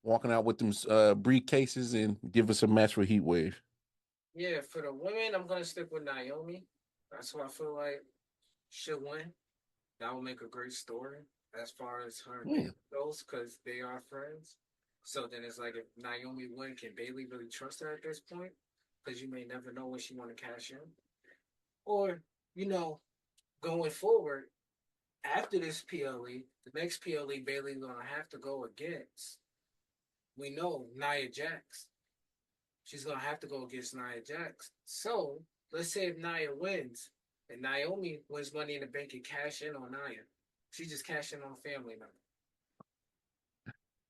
Speaker 2: walking out with them briefcases, and give us a match for Heat Wave.
Speaker 1: Yeah, for the women, I'm gonna stick with Naomi. That's what I feel like she'll win. That will make a great story as far as her and Bailey goes, because they are friends. So then it's like, if Naomi win, can Bailey really trust her at this point? Because you may never know when she want to cash in. Or, going forward, after this PLE, the next PLE Bailey's going to have to go against, we know, Nia Jax. She's going to have to go against Nia Jax. So, let's say if Nia wins, and Naomi wins Money in the Bank and cash in on Nia. She just cashed in on family member.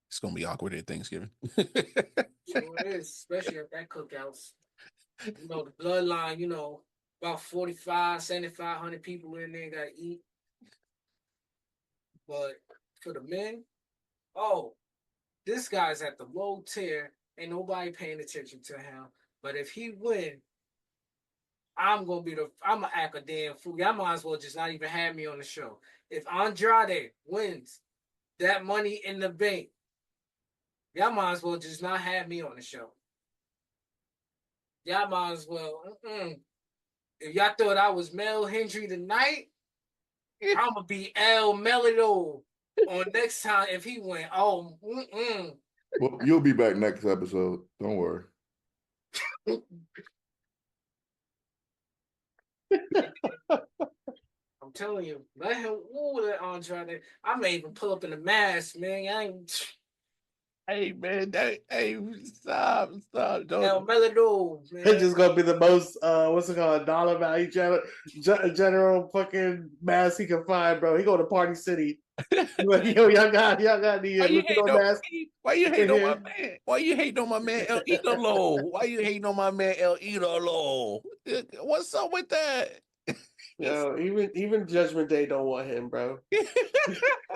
Speaker 2: It's going to be awkward at Thanksgiving.
Speaker 1: Sure it is, especially at that cookouts. The bloodline, about 45, 7,500 people in there got to eat. But for the men, oh, this guy's at the low tier. Ain't nobody paying attention to him. But if he win, I'm gonna act a damn fool. Y'all might as well just not even have me on the show. If Andrade wins that money in the bank, y'all might as well just not have me on the show. Y'all might as well. If y'all thought I was Mel Hendry tonight, I'm gonna be El Melido on next time if he win. Oh,
Speaker 4: Well, you'll be back next episode. Don't worry.
Speaker 1: I'm telling you, let him. Ooh, that Andrade. I may even pull up in the mask, man. I ain't.
Speaker 2: Hey man, stop.
Speaker 1: El
Speaker 2: Don't.
Speaker 1: Melido,
Speaker 3: It's
Speaker 1: man.
Speaker 3: just gonna be the most what's it called, dollar value general fucking mask he can find, bro. He go to Party City. Like, yo, y'all got the
Speaker 2: Why you
Speaker 3: Luchador
Speaker 2: hating on
Speaker 3: mask
Speaker 2: me? Why you
Speaker 3: in
Speaker 2: hating on
Speaker 3: here.
Speaker 2: my man? Why you hating on my man El Idolo? Why you hating on my man El Idolo? What's up with that?
Speaker 3: Yo, even Judgment Day don't want him, bro.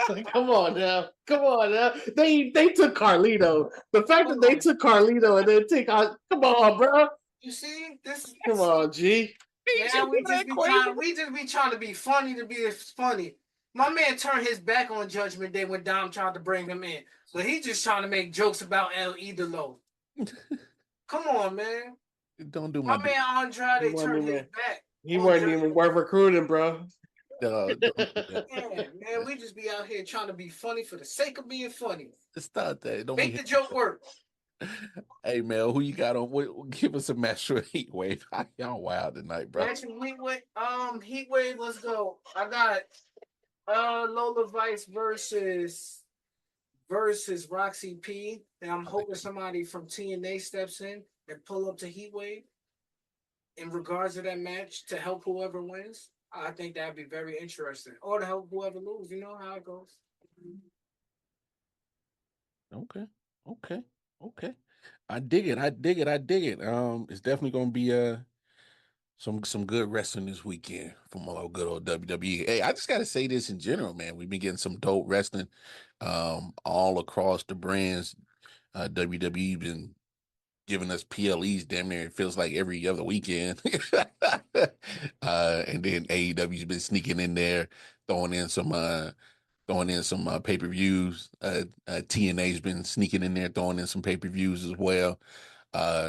Speaker 3: Like, come on now. They took Carlito. The fact that they took Carlito and then come on, bro.
Speaker 1: You see, this.
Speaker 3: Come on, G.
Speaker 1: Man, we just be trying to be funny to be funny. My man turned his back on Judgment Day when Dom tried to bring him in. So he just trying to make jokes about El Idolo. Come on, man.
Speaker 2: Don't do
Speaker 1: My
Speaker 2: my
Speaker 1: man Andrade turned his back.
Speaker 3: He wasn't even worth recruiting, bro.
Speaker 2: don't do that.
Speaker 1: Yeah, man, we just be out here trying to be funny for the sake of being funny.
Speaker 2: Stop that. Don't
Speaker 1: Make
Speaker 2: be
Speaker 1: the joke work.
Speaker 2: Hey man, who you got on? Give us a match for Heat Wave. Y'all wild tonight, bro.
Speaker 1: Matching Heat Wave, let's go. I got Lola Vice versus Roxy P. And I'm hoping somebody from TNA steps in and pull up to Heat Wave in regards to that match to help whoever wins. I think that'd be very interesting. Or to help whoever loses. You know how it goes.
Speaker 2: Okay. I dig it. It's definitely gonna be some good wrestling this weekend from our good old WWE. Hey, I just gotta say this in general, man. We've been getting some dope wrestling all across the brands. WWE been giving us PLEs damn near it feels like every other weekend. And then AEW's been sneaking in there, throwing in some pay-per-views. TNA's been sneaking in there, throwing in some pay-per-views as well.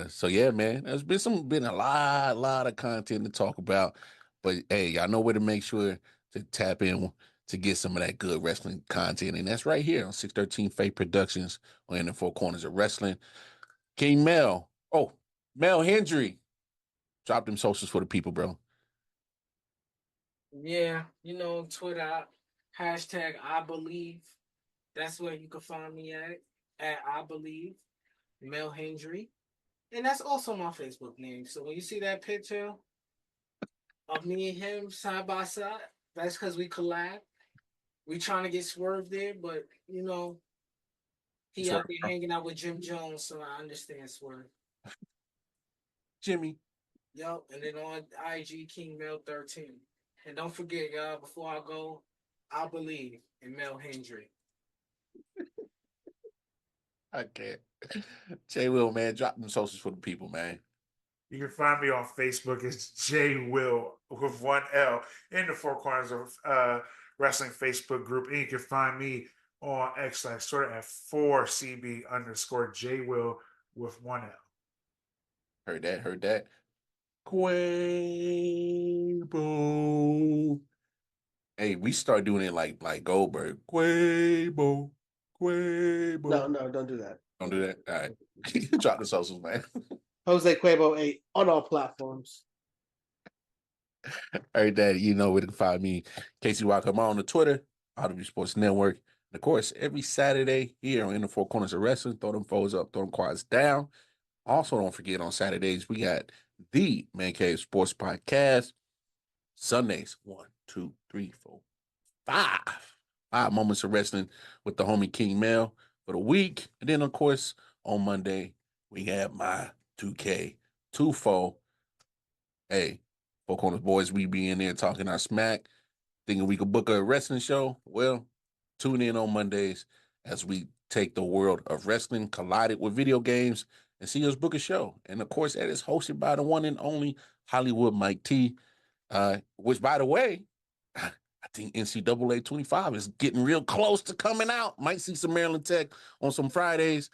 Speaker 2: So yeah, man, there's been a lot of content to talk about. But hey, y'all know where to make sure to tap in to get some of that good wrestling content. And that's right here on 613 Faye Productions on In the Four Corners of Wrestling. King Mel. Oh, Mel Hendry. Drop them socials for the people, bro.
Speaker 1: Yeah, Twitter, hashtag I believe. That's where you can find me at I believe, Mel Hendry. And that's also my Facebook name. So when you see that picture of me and him side by side, that's because we collab. We trying to get Swerve there, but he
Speaker 2: Swerve.
Speaker 1: out there hanging out with Jim Jones, so I understand Swerve.
Speaker 2: Jimmy.
Speaker 1: Yup, and then on IG King Mel 13. And don't forget, y'all, before I go, I believe in Mel Hendry.
Speaker 2: I can't. Jay Will, man, drop them socials for the people, man.
Speaker 5: You can find me on Facebook as Jay Will with one L in the Four Corners of Wrestling Facebook group. And you can find me on X Twitter at 4CB_J Will with one L.
Speaker 2: Heard that. Quabo. Hey, we start doing it like Goldberg. Quabo.
Speaker 3: No, don't do that.
Speaker 2: Don't do that. All right. Drop the socials, man.
Speaker 3: Jose Quavo 8 on all platforms.
Speaker 2: All right, Daddy, you know where to find me. Casey Walker on the Twitter, Audible Sports Network. And of course, every Saturday here on In the Four Corners of Wrestling, throw them foes up, throw them quads down. Also, don't forget on Saturdays, we got the Man Cave Sports Podcast. Sundays, 1, 2, 3, 4, 5. 5 moments of wrestling with the homie King Mel for the week. And then, of course, on Monday, we have my 2K24. Hey, Four Corners Boys, we be in there talking our smack, thinking we could book a wrestling show. Well, Tune in on Mondays as we take the world of wrestling, collide it with video games, and see us book a show. And of course, that is hosted by the one and only Hollywood Mike T. Which, by the way, I think NCAA 25 is getting real close to coming out. Might see some Maryland Tech on some Fridays.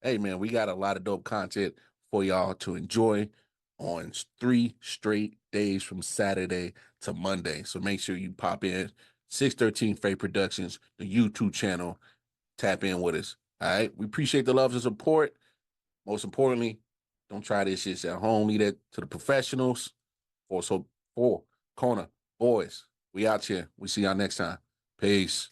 Speaker 2: Hey, man, we got a lot of dope content for y'all to enjoy on 3 straight days from Saturday to Monday. So make sure you pop in 613 Faye Productions, the YouTube channel. Tap in with us. All right. We appreciate the love and support. Most importantly, don't try this shit at home. Leave that to the professionals. For Corner Boyz. We out here. We see y'all next time. Peace.